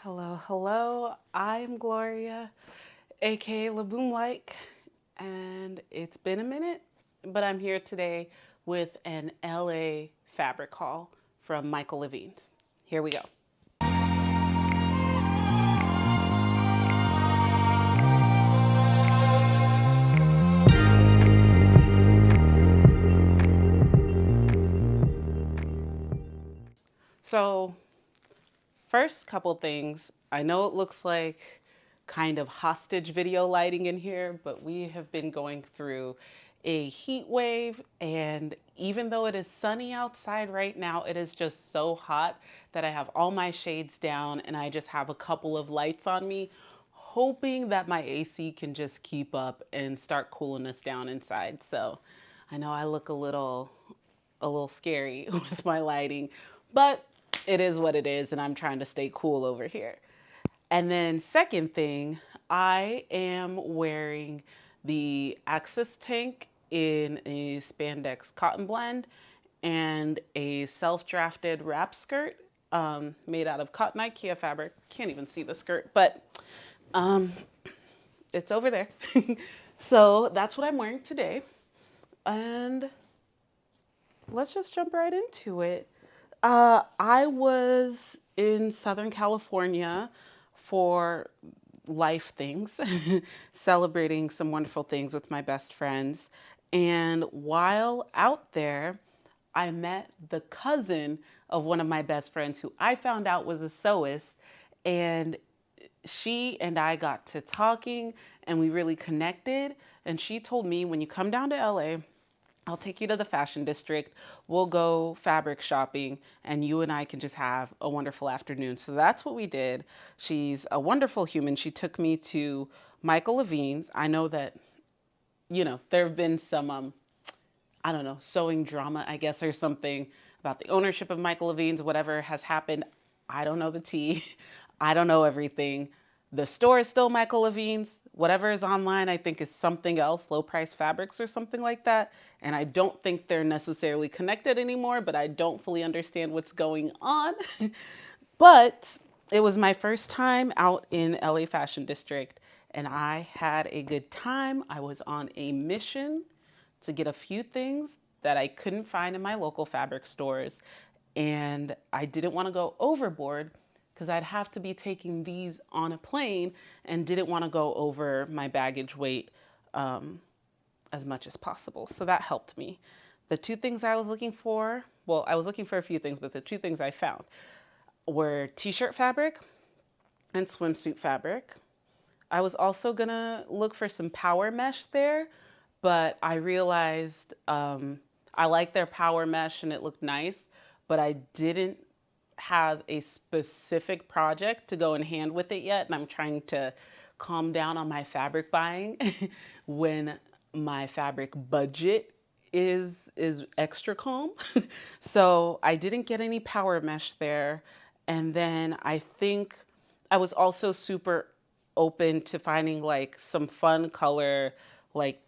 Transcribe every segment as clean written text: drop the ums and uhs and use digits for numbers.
Hello, hello. I'm Gloria, aka Laboom Like, and it's been a minute, but I'm here today with an LA fabric haul from Michael Levine's. Here we go. So, first couple things. I know it looks like kind of hostage video lighting in here, but we have been going through a heat wave, and even though it is sunny outside right now, it is just so hot that I have all my shades down and I just have a couple of lights on me, hoping that my AC can just keep up and start cooling us down inside. So I know I look a little scary with my lighting, but it is what it is, and I'm trying to stay cool over here. And then, second thing, I am wearing the Axis tank in a spandex cotton blend and a self drafted wrap skirt made out of cotton IKEA fabric. Can't even see the skirt, but um, it's over there. So that's what I'm wearing today. And let's just jump right into it. I was in Southern California for life things, celebrating some wonderful things with my best friends. And while out there, I met the cousin of one of my best friends who I found out was a sewist. And she and I got to talking and we really connected. And she told me, when you come down to LA, I'll take you to the fashion district. We'll go fabric shopping and you and I can just have a wonderful afternoon. So that's what we did. She's a wonderful human. She took me to Michael Levine's. I know that, there have been some, I don't know, sewing drama, I guess, or something about the ownership of Michael Levine's, whatever has happened. I don't know the tea. I don't know everything. The store is still Michael Levine's. Whatever is online, I think, is something else, low price fabrics or something like that. And I don't think they're necessarily connected anymore, but I don't fully understand what's going on. But it was my first time out in LA Fashion District, and I had a good time. I was on a mission to get a few things that I couldn't find in my local fabric stores. And I didn't want to go overboard because I'd have to be taking these on a plane and didn't want to go over my baggage weight as much as possible. So that helped me. The two things I was looking for, well, I was looking for a few things, but the two things I found were t-shirt fabric and swimsuit fabric. I was also gonna look for some power mesh there, but I realized I like their power mesh and it looked nice, but I didn't have a specific project to go in hand with it yet. And I'm trying to calm down on my fabric buying when my fabric budget is extra calm. So I didn't get any power mesh there. And then I think I was also super open to finding like some fun color, like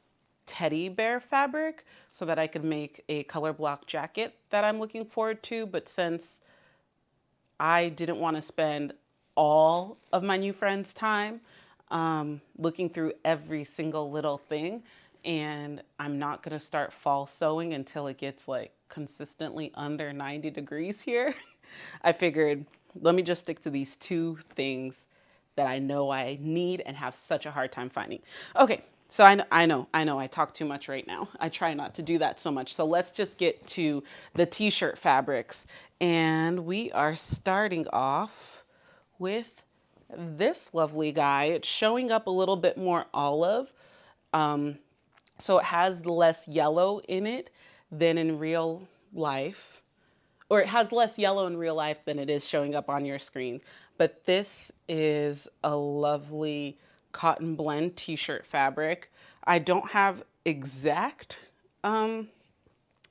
teddy bear fabric, so that I could make a color block jacket that I'm looking forward to. But since I didn't want to spend all of my new friends' time looking through every single little thing, and I'm not going to start fall sewing until it gets like consistently under 90 degrees here. I figured, let me just stick to these two things that I know I need and have such a hard time finding. Okay, so I talk too much right now. I try not to do that so much. So let's just get to the t-shirt fabrics. And we are starting off with this lovely guy. It's showing up a little bit more olive. So it has less yellow in it than in real life, or it has less yellow in real life than it is showing up on your screen. But this is a lovely cotton blend t-shirt fabric. I don't have exact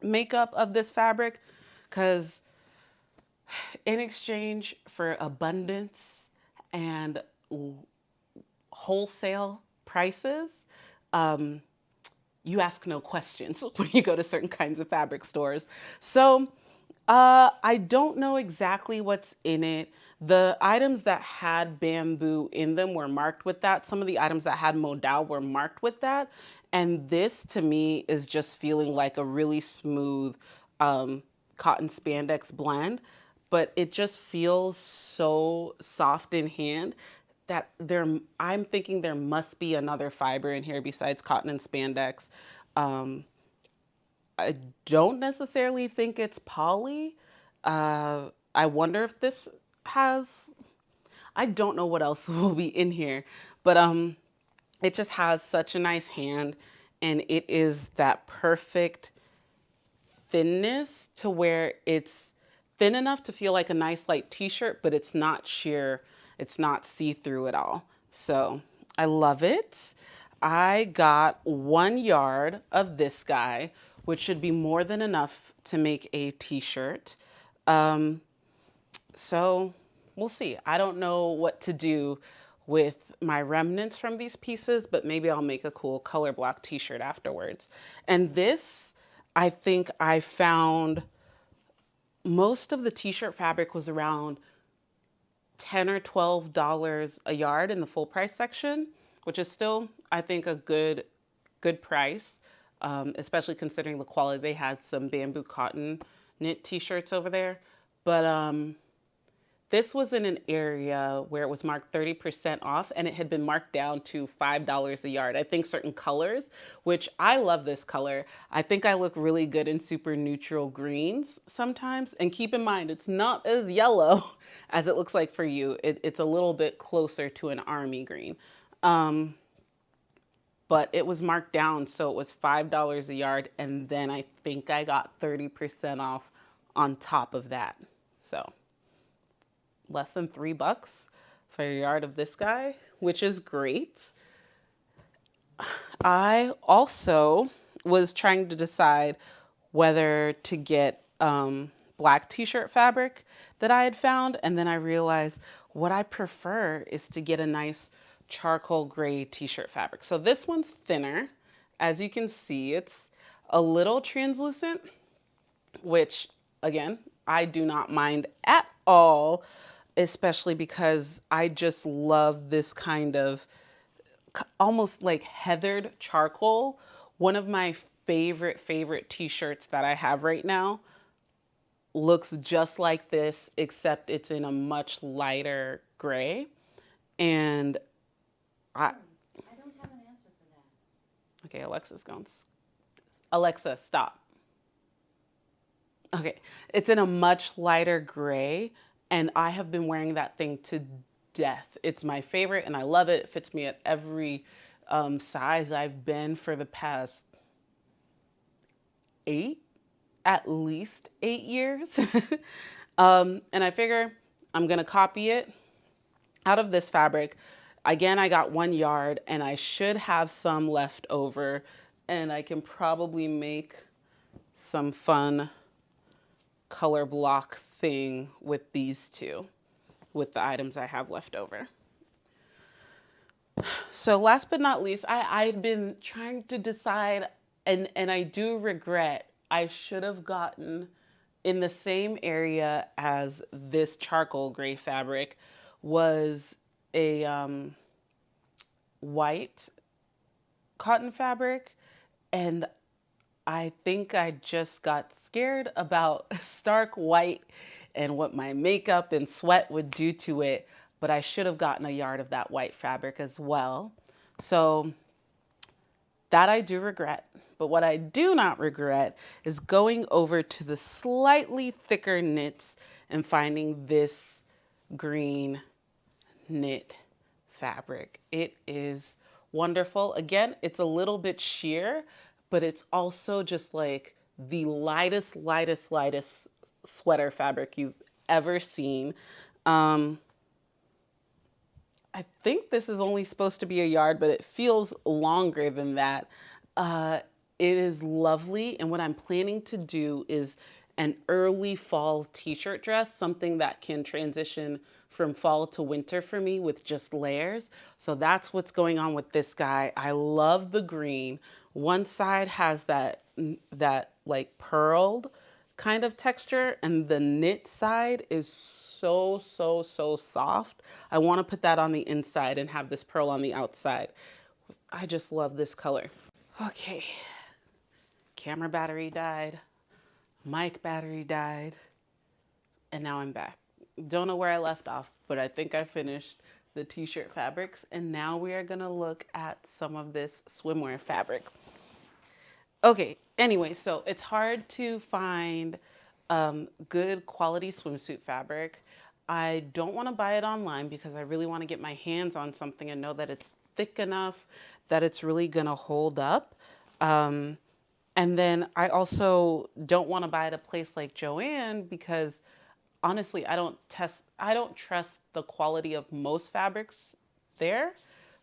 makeup of this fabric because in exchange for abundance and wholesale prices, you ask no questions when you go to certain kinds of fabric stores. So I don't know exactly what's in it. The items that had bamboo in them were marked with that. Some of the items that had modal were marked with that. And this to me is just feeling like a really smooth um, cotton spandex blend, but it just feels so soft in hand that I'm thinking there must be another fiber in here besides cotton and spandex. Um, I don't necessarily think it's poly. I wonder if this has, I don't know what else will be in here, but it just has such a nice hand, and it is that perfect thinness to where it's thin enough to feel like a nice light t-shirt, but it's not sheer, it's not see-through at all. So I love it. I got 1 yard of this guy, which should be more than enough to make a t-shirt. Um, so we'll see. I don't know what to do with my remnants from these pieces, but maybe I'll make a cool color block t-shirt afterwards. And this, I think I found most of the t-shirt fabric was around 10 or $12 a yard in the full price section, which is still, I think, a good price, especially considering the quality. They had some bamboo cotton knit t-shirts over there. But this was in an area where it was marked 30% off, and it had been marked down to $5 a yard. I think certain colors, which I love this color. I think I look really good in super neutral greens sometimes. And keep in mind, it's not as yellow as it looks like for you. It's a little bit closer to an army green. Um, but it was marked down, so it was $5 a yard. And then I think I got 30% off on top of that. So less than $3 for a yard of this guy, which is great. I also was trying to decide whether to get black t-shirt fabric that I had found, and then I realized what I prefer is to get a nice charcoal gray t-shirt fabric. So this one's thinner. As you can see, it's a little translucent, which again, I do not mind at all, especially because I just love this kind of almost like heathered charcoal. One of my favorite t-shirts that I have right now looks just like this, except it's in a much lighter gray. And I don't have an answer for that. Okay, Alexa's going. Alexa, stop. Okay, it's in a much lighter gray, and I have been wearing that thing to death. It's my favorite, and I love it. It fits me at every size I've been for the past at least 8 years. And I figure I'm gonna copy it out of this fabric. Again, I got 1 yard, and I should have some left over, and I can probably make some fun color block thing with these two, with the items I have left over. So last but not least, I'd been trying to decide, and I do regret, I should have gotten in the same area as this charcoal gray fabric was a white cotton fabric, and I think I just got scared about stark white and what my makeup and sweat would do to it, but I should have gotten a yard of that white fabric as well. So that I do regret. But what I do not regret is going over to the slightly thicker knits and finding this green knit fabric. It is wonderful. Again, it's a little bit sheer, but it's also just like the lightest sweater fabric you've ever seen. I think this is only supposed to be a yard, but it feels longer than that. It is lovely, and what I'm planning to do is an early fall t-shirt dress, something that can transition from fall to winter for me with just layers. So that's what's going on with this guy. I love the green. One side has that like pearled kind of texture, and the knit side is so soft. I want to put that on the inside and have this pearl on the outside. I just love this color. Okay, camera battery died, mic battery died, and now I'm back. Don't know where I left off, but I think I finished the t-shirt fabrics, and now we are gonna look at some of this swimwear fabric. Okay, anyway, so it's hard to find good quality swimsuit fabric. I don't want to buy it online because I really want to get my hands on something and know that it's thick enough that it's really gonna hold up. And then I also don't want to buy at a place like Joann because honestly, I don't trust the quality of most fabrics there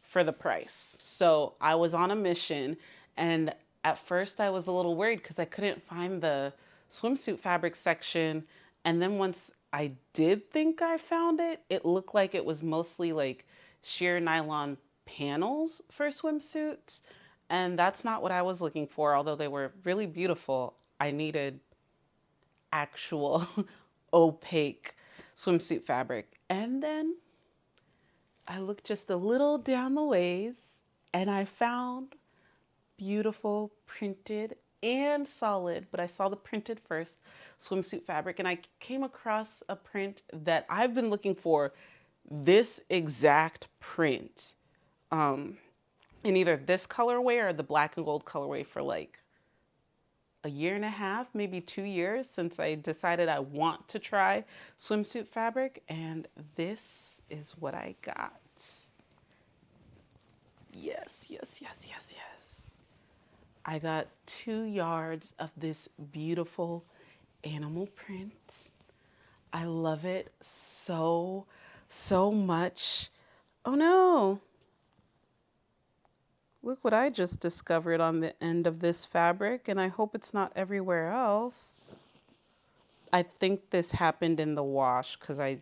for the price. So I was on a mission, and at first I was a little worried because I couldn't find the swimsuit fabric section. And then once I did think I found it, it looked like it was mostly like sheer nylon panels for swimsuits. And that's not what I was looking for, although they were really beautiful. I needed actual opaque swimsuit fabric. And then I looked just a little down the ways and I found beautiful printed and solid, but I saw the printed first swimsuit fabric, and I came across a print that I've been looking for, this exact print in either this colorway or the black and gold colorway for like a year and a half, maybe 2 years since I decided I want to try swimsuit fabric, and this is what I got. Yes. I got 2 yards of this beautiful animal print. I love it so much. Oh no. Look what I just discovered on the end of this fabric, and I hope it's not everywhere else. I think this happened in the wash because I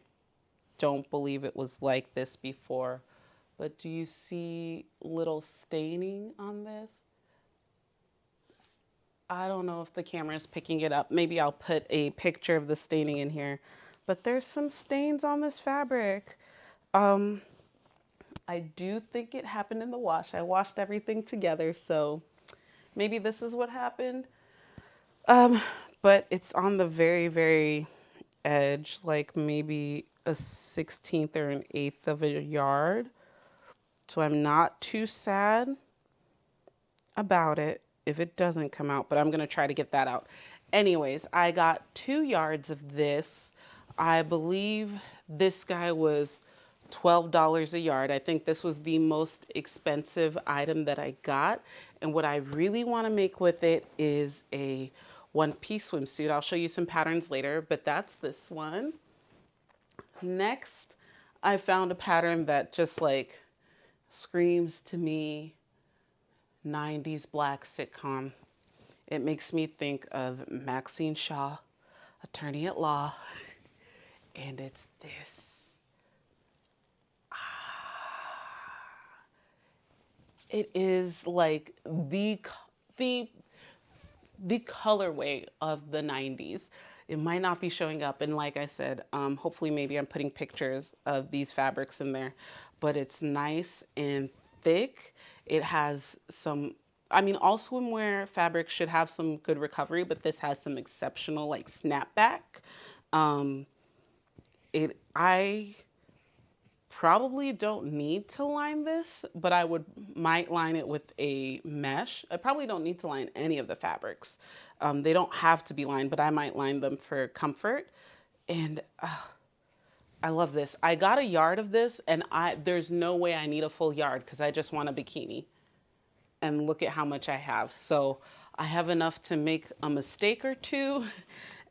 don't believe it was like this before. But do you see little staining on this? I don't know if the camera is picking it up. Maybe I'll put a picture of the staining in here. But there's some stains on this fabric. I do think it happened in the wash. I washed everything together, so maybe this is what happened. But it's on the very edge, like maybe a 16th or an 1/8 of a yard. So I'm not too sad about it if it doesn't come out, but I'm going to try to get that out. Anyways, I got 2 yards of this. I believe this guy was $12 a yard. I think this was the most expensive item that I got. And what I really want to make with it is a one-piece swimsuit. I'll show you some patterns later, but that's this one. Next, I found a pattern that just like screams to me 90s black sitcom. It makes me think of Maxine Shaw, attorney at law, and it's this. It is like the colorway of the 90s. It might not be showing up, and like I said, hopefully maybe I'm putting pictures of these fabrics in there, but it's nice and thick. It has some, I mean, all swimwear fabrics should have some good recovery, but this has some exceptional like snapback. I probably don't need to line this, but I might line it with a mesh. I probably don't need to line any of the fabrics. They don't have to be lined, but I might line them for comfort. And I love this. I got a yard of this, and there's no way I need a full yard because I just want a bikini. And look at how much I have. So I have enough to make a mistake or two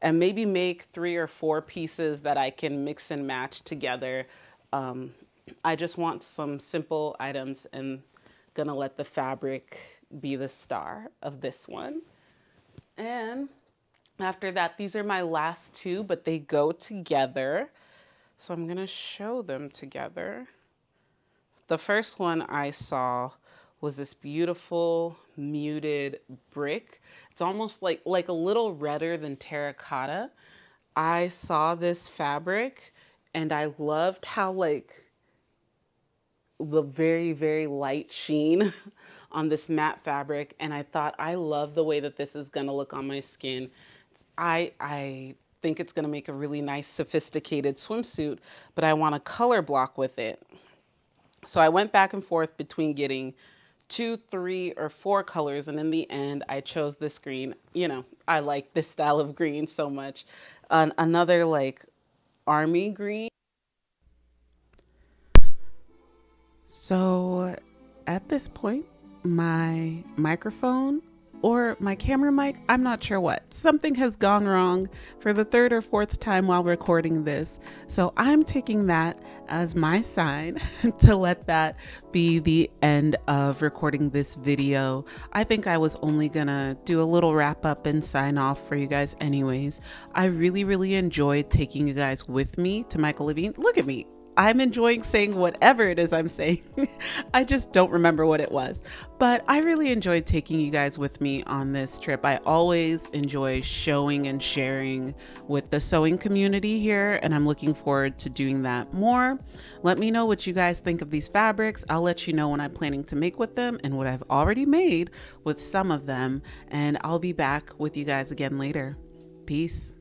and maybe make 3 or 4 pieces that I can mix and match together. I just want some simple items and gonna let the fabric be the star of this one. And after that, these are my last 2, but they go together. So I'm gonna show them together. The first one I saw was this beautiful muted brick. It's almost like a little redder than terracotta. I saw this fabric and I loved how like the very, very light sheen on this matte fabric. And I thought, I love the way that this is gonna look on my skin. I think it's gonna make a really nice sophisticated swimsuit, but I want to color block with it. So I went back and forth between getting 2, 3, or 4 colors, and in the end I chose this green. You know, I like this style of green so much. Another like army green. So at this point, my microphone or my camera mic, I'm not sure what. Something has gone wrong for the 3rd or 4th time while recording this. So I'm taking that as my sign to let that be the end of recording this video. I think I was only gonna do a little wrap up and sign off for you guys anyways. I really, really enjoyed taking you guys with me to Michael Levine. Look at me. I'm enjoying saying whatever it is I'm saying. I just don't remember what it was. But I really enjoyed taking you guys with me on this trip. I always enjoy showing and sharing with the sewing community here, and I'm looking forward to doing that more. Let me know what you guys think of these fabrics. I'll let you know what I'm planning to make with them and what I've already made with some of them. And I'll be back with you guys again later. Peace.